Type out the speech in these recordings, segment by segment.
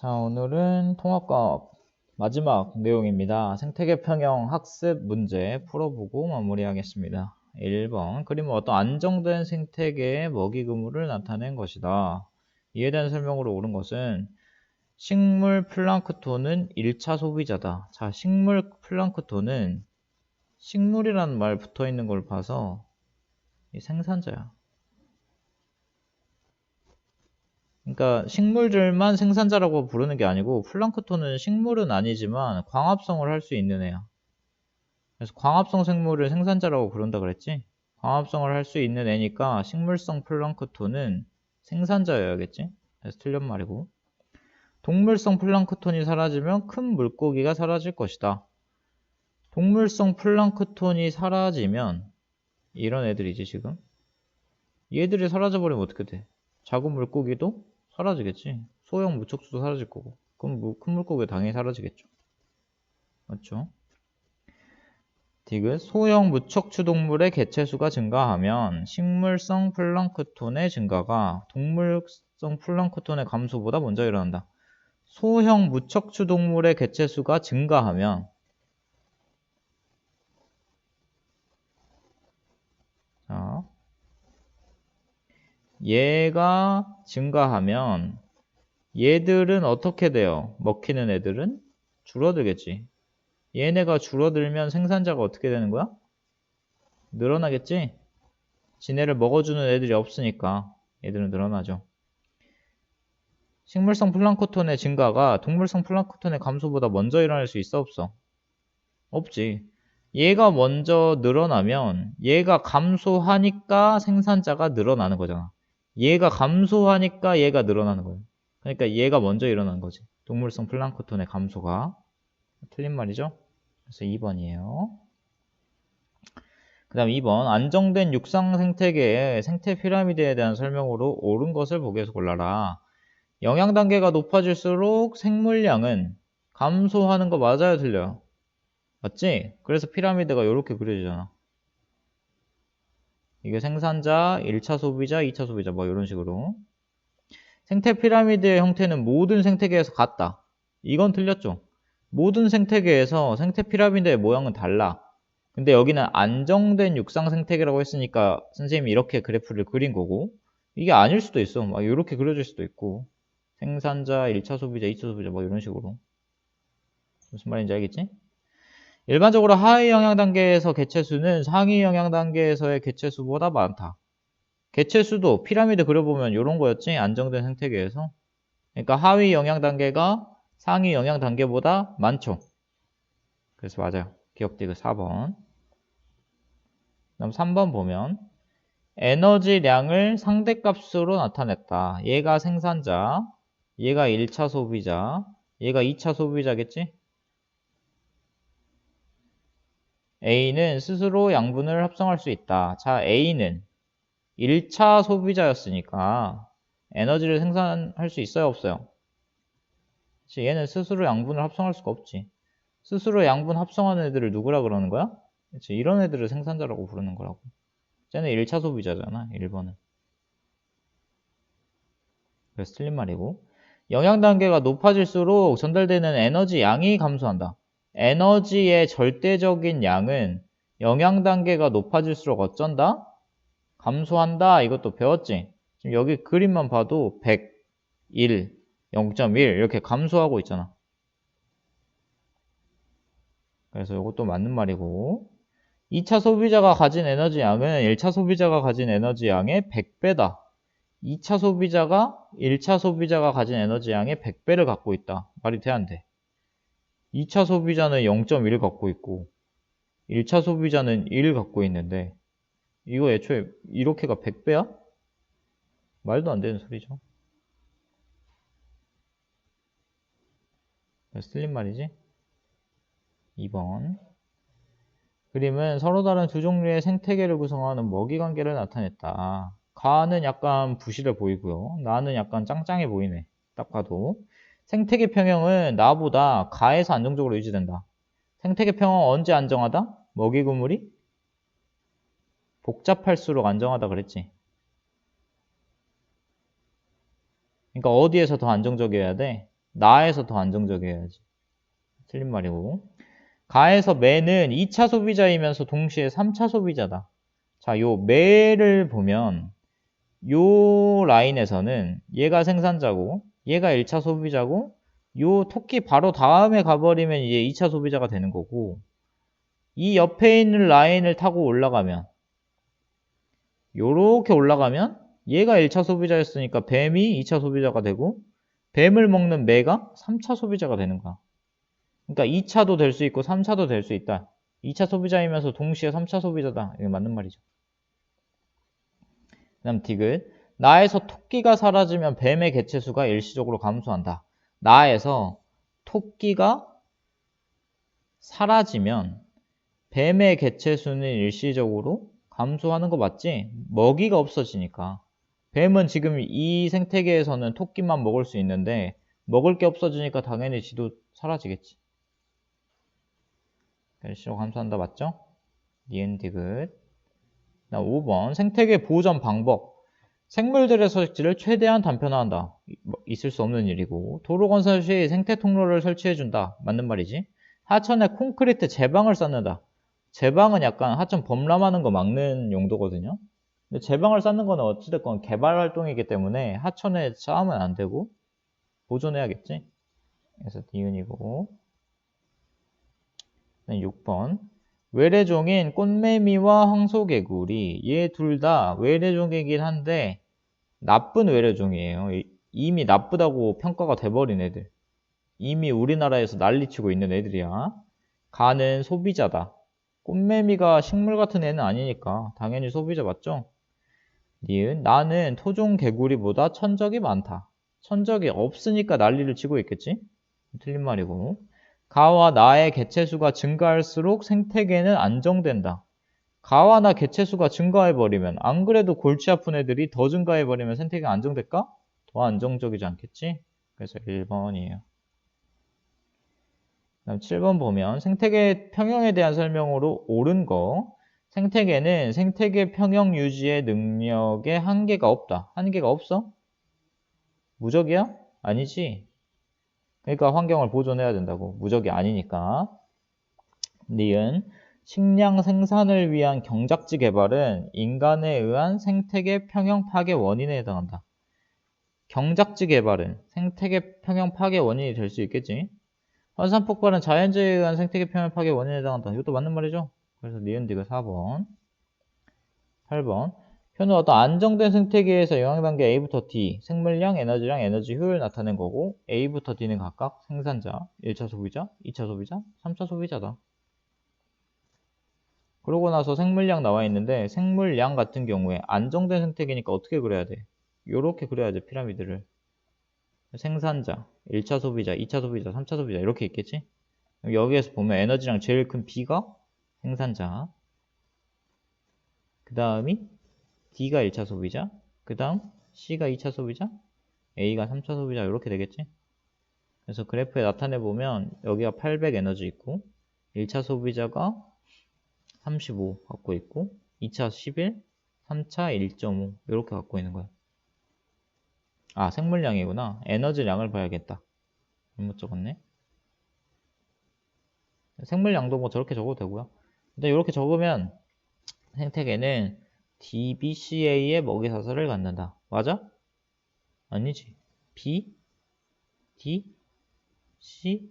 자, 오늘은 통합과학 마지막 내용입니다. 생태계 평형 학습 문제 풀어보고 마무리하겠습니다. 1번, 그림은 어떤 안정된 생태계의 먹이 그물을 나타낸 것이다. 이에 대한 설명으로 옳은 것은 식물 플랑크톤은 1차 소비자다. 자, 식물 플랑크톤은 식물이라는 말 붙어 있는 걸 봐서 생산자야. 그러니까 식물들만 생산자라고 부르는 게 아니고 플랑크톤은 식물은 아니지만 광합성을 할 수 있는 애야. 그래서 광합성 생물을 생산자라고 부른다 그랬지? 광합성을 할 수 있는 애니까 식물성 플랑크톤은 생산자여야겠지? 그래서 틀린 말이고. 동물성 플랑크톤이 사라지면 큰 물고기가 사라질 것이다. 동물성 플랑크톤이 사라지면 이런 애들이지 지금. 얘들이 사라져버리면 어떻게 돼? 작은 물고기도 사라지겠지. 소형 무척추도 사라질 거고. 그럼 큰 물고기가 당연히 사라지겠죠. 맞죠? 디귿, 소형 무척추 동물의 개체수가 증가하면 식물성 플랑크톤의 증가가 동물성 플랑크톤의 감소보다 먼저 일어난다. 소형 무척추 동물의 개체수가 증가하면 자, 얘가 증가하면 얘들은 어떻게 돼요? 먹히는 애들은 줄어들겠지. 얘네가 줄어들면 생산자가 어떻게 되는 거야? 늘어나겠지? 지네를 먹어주는 애들이 없으니까 얘들은 늘어나죠. 식물성 플랑크톤의 증가가 동물성 플랑크톤의 감소보다 먼저 일어날 수 있어 없어? 없지. 얘가 먼저 늘어나면 얘가 감소하니까 생산자가 늘어나는 거잖아. 얘가 감소하니까 얘가 늘어나는 거야. 그러니까 얘가 먼저 일어나는 거지. 동물성 플랑크톤의 감소가. 틀린 말이죠? 그래서 2번이에요. 그 다음 2번, 안정된 육상 생태계의 생태 피라미드에 대한 설명으로 옳은 것을 보기에서 골라라. 영양 단계가 높아질수록 생물량은 감소하는 거 맞아요, 틀려요? 맞지? 그래서 피라미드가 이렇게 그려지잖아. 이게 생산자, 1차 소비자, 2차 소비자 뭐 이런 식으로. 생태 피라미드의 형태는 모든 생태계에서 같다. 이건 틀렸죠? 모든 생태계에서 생태 피라미드의 모양은 달라. 근데 여기는 안정된 육상 생태계라고 했으니까 선생님이 이렇게 그래프를 그린 거고, 이게 아닐 수도 있어. 막 이렇게 그려질 수도 있고, 생산자, 1차 소비자, 2차 소비자 뭐 이런 식으로. 무슨 말인지 알겠지? 일반적으로 하위 영양 단계에서 개체수는 상위 영양 단계에서의 개체수보다 많다. 개체수도 피라미드 그려보면 이런 거였지? 안정된 생태계에서. 그러니까 하위 영양 단계가 상위 영양 단계보다 많죠. 그래서 맞아요. 기억되고 4번. 그다음 3번 보면 에너지량을 상대값으로 나타냈다. 얘가 생산자, 얘가 1차 소비자, 얘가 2차 소비자겠지? A는 스스로 양분을 합성할 수 있다. 자, A는 1차 소비자였으니까 에너지를 생산할 수 있어요, 없어요? 그치, 얘는 스스로 양분을 합성할 수가 없지. 스스로 양분 합성하는 애들을 누구라 그러는 거야? 그치, 이런 애들을 생산자라고 부르는 거라고. 쟤는 1차 소비자잖아, 1번은. 그래서 틀린 말이고. 영양 단계가 높아질수록 전달되는 에너지 양이 감소한다. 에너지의 절대적인 양은 영양 단계가 높아질수록 어쩐다? 감소한다. 이것도 배웠지? 지금 여기 그림만 봐도 100, 1, 0.1 이렇게 감소하고 있잖아. 그래서 이것도 맞는 말이고. 2차 소비자가 가진 에너지 양은 1차 소비자가 가진 에너지 양의 100배다. 2차 소비자가 1차 소비자가 가진 에너지 양의 100배를 갖고 있다. 말이 돼, 안 돼? 2차 소비자는 0.1 갖고 있고 1차 소비자는 1 갖고 있는데 이거 애초에 이렇게가 100배야? 말도 안 되는 소리죠. 그래서 틀린 말이지. 2번. 그림은 서로 다른 두 종류의 생태계를 구성하는 먹이 관계를 나타냈다. 가는 약간 부실해 보이고요. 나는 약간 짱짱해 보이네. 딱 봐도. 생태계 평형은 나보다 가에서 안정적으로 유지된다. 생태계 평형 언제 안정하다? 먹이 그물이 복잡할수록 안정하다 그랬지. 그러니까 어디에서 더 안정적이어야 돼? 나에서 더 안정적이어야지. 틀린 말이고. 가에서 매는 2차 소비자이면서 동시에 3차 소비자다. 자, 요 매를 보면 요 라인에서는 얘가 생산자고 얘가 1차 소비자고 요 토끼 바로 다음에 가버리면 이제 2차 소비자가 되는 거고, 이 옆에 있는 라인을 타고 올라가면 요렇게 올라가면 얘가 1차 소비자였으니까 뱀이 2차 소비자가 되고 뱀을 먹는 매가 3차 소비자가 되는 거야. 그러니까 2차도 될 수 있고 3차도 될 수 있다. 2차 소비자이면서 동시에 3차 소비자다. 이게 맞는 말이죠. 그 다음 디귿. 나에서 토끼가 사라지면 뱀의 개체수가 일시적으로 감소한다. 나에서 토끼가 사라지면 뱀의 개체수는 일시적으로 감소하는 거 맞지? 먹이가 없어지니까. 뱀은 지금 이 생태계에서는 토끼만 먹을 수 있는데 먹을 게 없어지니까 당연히 지도 사라지겠지. 일시적으로 감소한다 맞죠? 니은 디귿. 5번 생태계 보전 방법. 생물들의 서식지를 최대한 단편화한다. 있을 수 없는 일이고, 도로 건설 시 생태 통로를 설치해준다. 맞는 말이지. 하천에 콘크리트 제방을 쌓는다. 제방은 약간 하천 범람하는 거 막는 용도거든요. 근데 제방을 쌓는 거는 어찌됐건 개발 활동이기 때문에 하천에 쌓으면 안 되고 보존해야겠지. 그래서 니은이고. 6번 외래종인 꽃매미와 황소개구리, 얘 둘 다 외래종이긴 한데 나쁜 외래종이에요. 이미 나쁘다고 평가가 돼버린 애들. 이미 우리나라에서 난리치고 있는 애들이야. 가는 소비자다. 꽃매미가 식물 같은 애는 아니니까 당연히 소비자 맞죠? 니은 나는 토종 개구리보다 천적이 많다. 천적이 없으니까 난리를 치고 있겠지? 틀린 말이고. 가와 나의 개체수가 증가할수록 생태계는 안정된다. 가와 나 개체수가 증가해버리면, 안 그래도 골치 아픈 애들이 더 증가해버리면 생태계가 안정될까? 더 안정적이지 않겠지? 그래서 1번이에요. 그다음 7번 보면 생태계 평형에 대한 설명으로 옳은 거. 생태계는 생태계 평형 유지의 능력에 한계가 없다. 한계가 없어? 무적이야? 아니지. 그러니까 환경을 보존해야 된다고. 무적이 아니니까. 니은 식량 생산을 위한 경작지 개발은 인간에 의한 생태계 평형 파괴 원인에 해당한다. 경작지 개발은 생태계 평형 파괴 원인이 될 수 있겠지. 화산 폭발은 자연재해에 의한 생태계 평형 파괴 원인에 해당한다. 이것도 맞는 말이죠. 그래서 니은 디귿 4번. 8번. 표는 어떤 안정된 생태계에서 영향단계 A부터 D, 생물량, 에너지량, 에너지 효율을 나타낸 거고, A부터 D는 각각 생산자, 1차 소비자, 2차 소비자, 3차 소비자다. 그러고 나서 생물량 나와 있는데, 생물량 같은 경우에 안정된 생태계니까 어떻게 그려야 돼? 요렇게 그려야 돼, 피라미드를. 생산자, 1차 소비자, 2차 소비자, 3차 소비자 이렇게 있겠지? 여기에서 보면 에너지량 제일 큰 B가 생산자, 그 다음이 D가 1차 소비자, 그 다음 C가 2차 소비자, A가 3차 소비자 이렇게 되겠지? 그래서 그래프에 나타내 보면 여기가 800 에너지 있고 1차 소비자가 35 갖고 있고 2차 11, 3차 1.5 이렇게 갖고 있는 거야. 아, 생물량이구나. 에너지량을 봐야겠다. 잘못 적었네. 생물량도 뭐 저렇게 적어도 되고요. 근데 이렇게 적으면 생태계는 DBCA의 먹이사슬을 갖는다. 맞아? 아니지. B, D, C,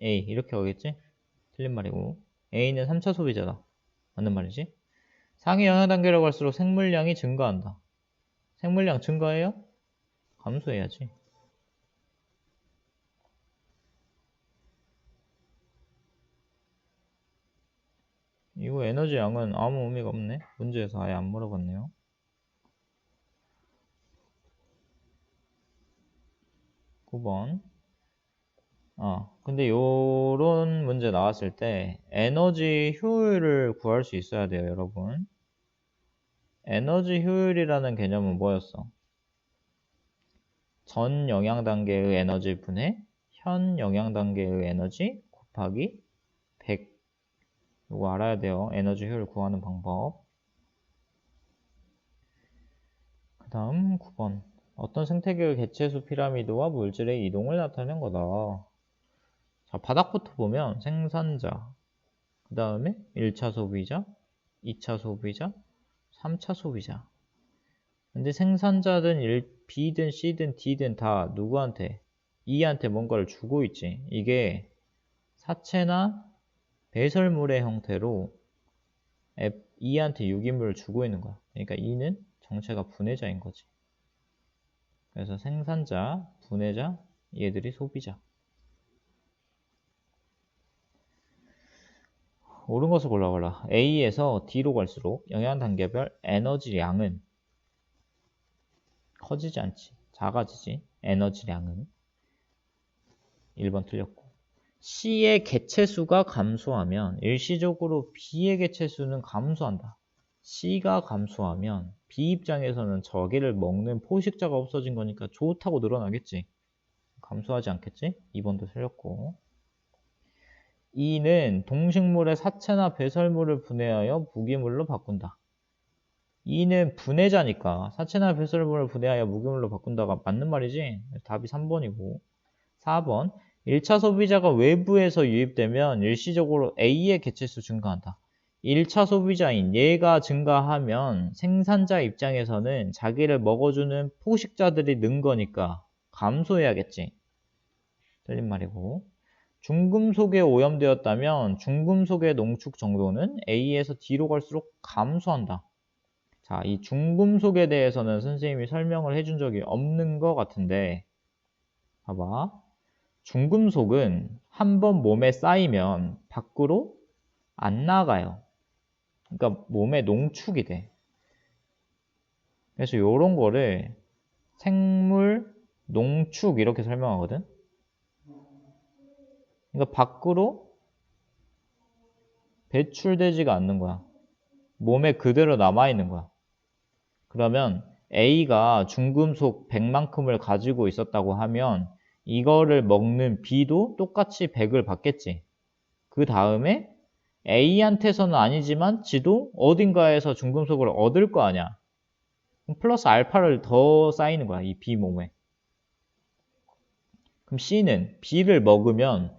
A 이렇게 하겠지? 틀린 말이고 A는 3차 소비자다. 맞는 말이지? 상위 영향 단계라고 할수록 생물량이 증가한다. 생물량 증가해요? 감소해야지. 이거 에너지 양은 아무 의미가 없네. 문제에서 아예 안 물어봤네요. (9번) 근데 요런 문제 나왔을 때 에너지 효율을 구할 수 있어야 돼요, 여러분. 에너지 효율이라는 개념은 뭐였어? 전 영향 단계의 에너지 분의 현 영향 단계의 에너지 곱하기 100. 이거 알아야 돼요. 에너지 효율 구하는 방법. 그 다음 9번. 어떤 생태계의 개체수 피라미드와 물질의 이동을 나타내는 거다. 자, 바닥부터 보면 생산자, 그 다음에 1차 소비자, 2차 소비자, 3차 소비자. 근데 생산자든 B든 C든 D든 다 누구한테? E한테 뭔가를 주고 있지. 이게 사체나 배설물의 형태로 E한테 유기물을 주고 있는 거야. 그러니까 E는 정체가 분해자인 거지. 그래서 생산자, 분해자, 얘들이 소비자. 옳은 것을 골라봐라. A에서 D로 갈수록 영양 단계별 에너지량은 커지지 않지. 작아지지. 에너지량은. 1번 틀렸고. C의 개체수가 감소하면 일시적으로 B의 개체수는 감소한다. C가 감소하면 B 입장에서는 저기를 먹는 포식자가 없어진 거니까 좋다고 늘어나겠지. 감소하지 않겠지? 2번도 틀렸고. E는 동식물의 사체나 배설물을 분해하여 무기물로 바꾼다. E는 분해자니까 사체나 배설물을 분해하여 무기물로 바꾼다가 맞는 말이지. 답이 3번이고. 4번 1차 소비자가 외부에서 유입되면 일시적으로 A의 개체수 증가한다. 1차 소비자인 얘가 증가하면 생산자 입장에서는 자기를 먹어주는 포식자들이 는 거니까 감소해야겠지. 틀린 말이고. 중금속에 오염되었다면 중금속의 농축 정도는 A에서 D로 갈수록 감소한다. 자, 이 중금속에 대해서는 선생님이 설명을 해준 적이 없는 것 같은데 봐봐. 중금속은 한번 몸에 쌓이면 밖으로 안 나가요. 그러니까 몸에 농축이 돼. 그래서 이런 거를 생물 농축 이렇게 설명하거든. 그러니까 밖으로 배출되지가 않는 거야. 몸에 그대로 남아있는 거야. 그러면 A가 중금속 100만큼을 가지고 있었다고 하면 이거를 먹는 B도 똑같이 100을 받겠지. 그 다음에 A한테서는 아니지만 지도 어딘가에서 중금속을 얻을 거 아니야. 플러스 알파를 더 쌓이는 거야. 이 B 몸에. 그럼 C는 B를 먹으면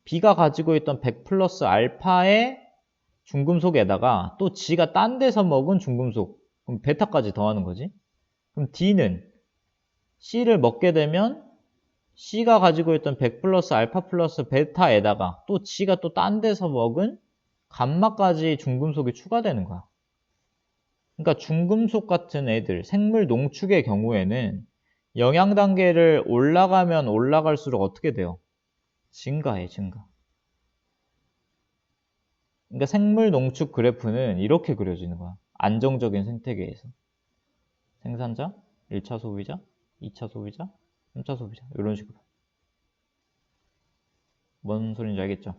B가 가지고 있던 100 플러스 알파의 중금속에다가 또 지가 딴 데서 먹은 중금속, 그럼 베타까지 더하는 거지. 그럼 D는 C를 먹게 되면 C가 가지고 있던 100 플러스 알파 플러스 베타에다가 또 지가 또 딴 데서 먹은 감마까지 중금속이 추가되는 거야. 그러니까 중금속 같은 애들, 생물 농축의 경우에는 영양 단계를 올라가면 올라갈수록 어떻게 돼요? 증가해, 증가. 그러니까 생물 농축 그래프는 이렇게 그려지는 거야. 안정적인 생태계에서. 생산자, 1차 소비자, 2차 소비자, 3차 소비자. 이런 식으로. 뭔 소리인지 알겠죠?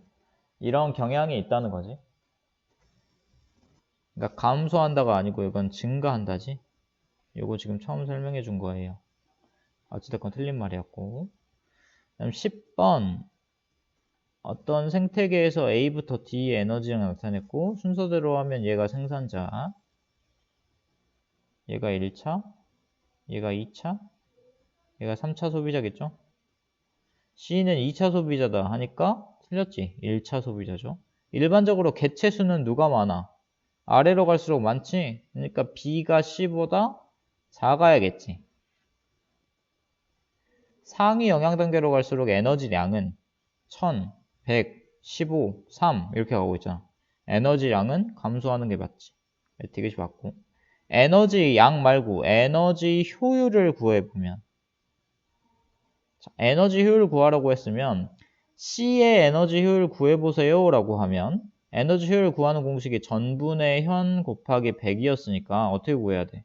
이런 경향이 있다는 거지. 그러니까 감소한다가 아니고 이건 증가한다지. 이거 지금 처음 설명해 준 거예요. 어찌됐건 틀린 말이었고. 그다음 10번. 어떤 생태계에서 A부터 D의 에너지를 나타냈고 순서대로 하면 얘가 생산자, 얘가 1차, 얘가 2차, 얘가 3차 소비자겠죠? C는 2차 소비자다 하니까 틀렸지. 1차 소비자죠. 일반적으로 개체수는 누가 많아? 아래로 갈수록 많지? 그러니까 B가 C보다 작아야겠지. 상위 영양 단계로 갈수록 에너지량은 1000, 100, 15, 3 이렇게 가고 있잖아. 에너지량은 감소하는 게 맞지. 티켓이 맞고. 에너지 양 말고 에너지 효율을 구해보면 에너지 효율을 구하라고 했으면 C의 에너지 효율 구해보세요 라고 하면 에너지 효율 구하는 공식이 전분의 현 곱하기 100이었으니까 어떻게 구해야 돼?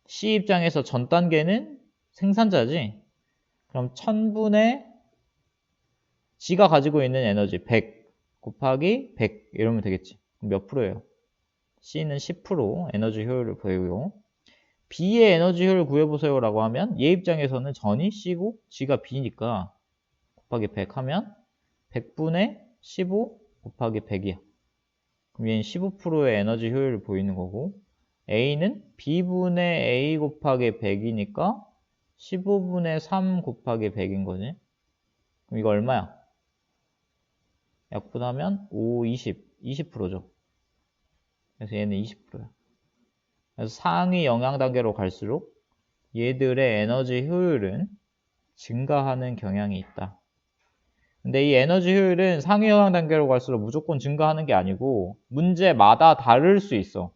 C 입장에서 전 단계는 생산자지? 그럼 1000분의 G가 가지고 있는 에너지 100 곱하기 100 이러면 되겠지. 그럼 몇 프로예요? C는 10% 에너지 효율을 보이고요. B의 에너지 효율 구해보세요 라고 하면 얘 입장에서는 전이 C고 G가 B니까 곱하기 100 하면 100분의 15 곱하기 100이야. 그럼 얘는 15%의 에너지 효율을 보이는 거고 A는 B분의 A 곱하기 100이니까 15분의 3 곱하기 100인 거지. 그럼 이거 얼마야? 약분하면 5, 20%죠. 그래서 얘는 20%야. 그래서 상위 영향 단계로 갈수록 얘들의 에너지 효율은 증가하는 경향이 있다. 근데 이 에너지 효율은 상위 영향 단계로 갈수록 무조건 증가하는 게 아니고 문제마다 다를 수 있어.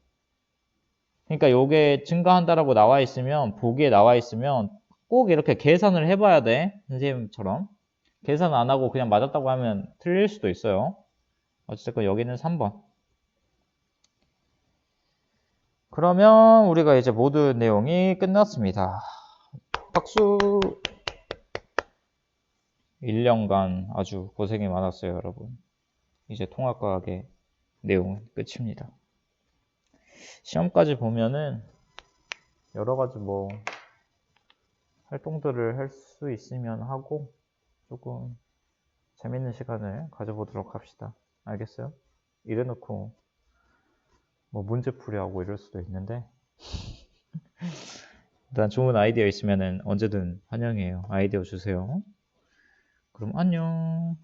그러니까 요게 증가한다라고 나와 있으면, 보기에 나와 있으면 꼭 이렇게 계산을 해봐야 돼. 선생님처럼. 계산 안 하고 그냥 맞았다고 하면 틀릴 수도 있어요. 어쨌든 여기는 3번. 그러면 우리가 이제 모든 내용이 끝났습니다. 박수! 1년간 아주 고생이 많았어요, 여러분. 이제 통합과학의 내용은 끝입니다. 시험까지 보면은 여러 가지 뭐 활동들을 할 수 있으면 하고 조금 재밌는 시간을 가져보도록 합시다. 알겠어요? 이래놓고 뭐 문제풀이하고 이럴 수도 있는데 일단 좋은 아이디어 있으면 언제든 환영해요. 아이디어 주세요. 그럼 안녕.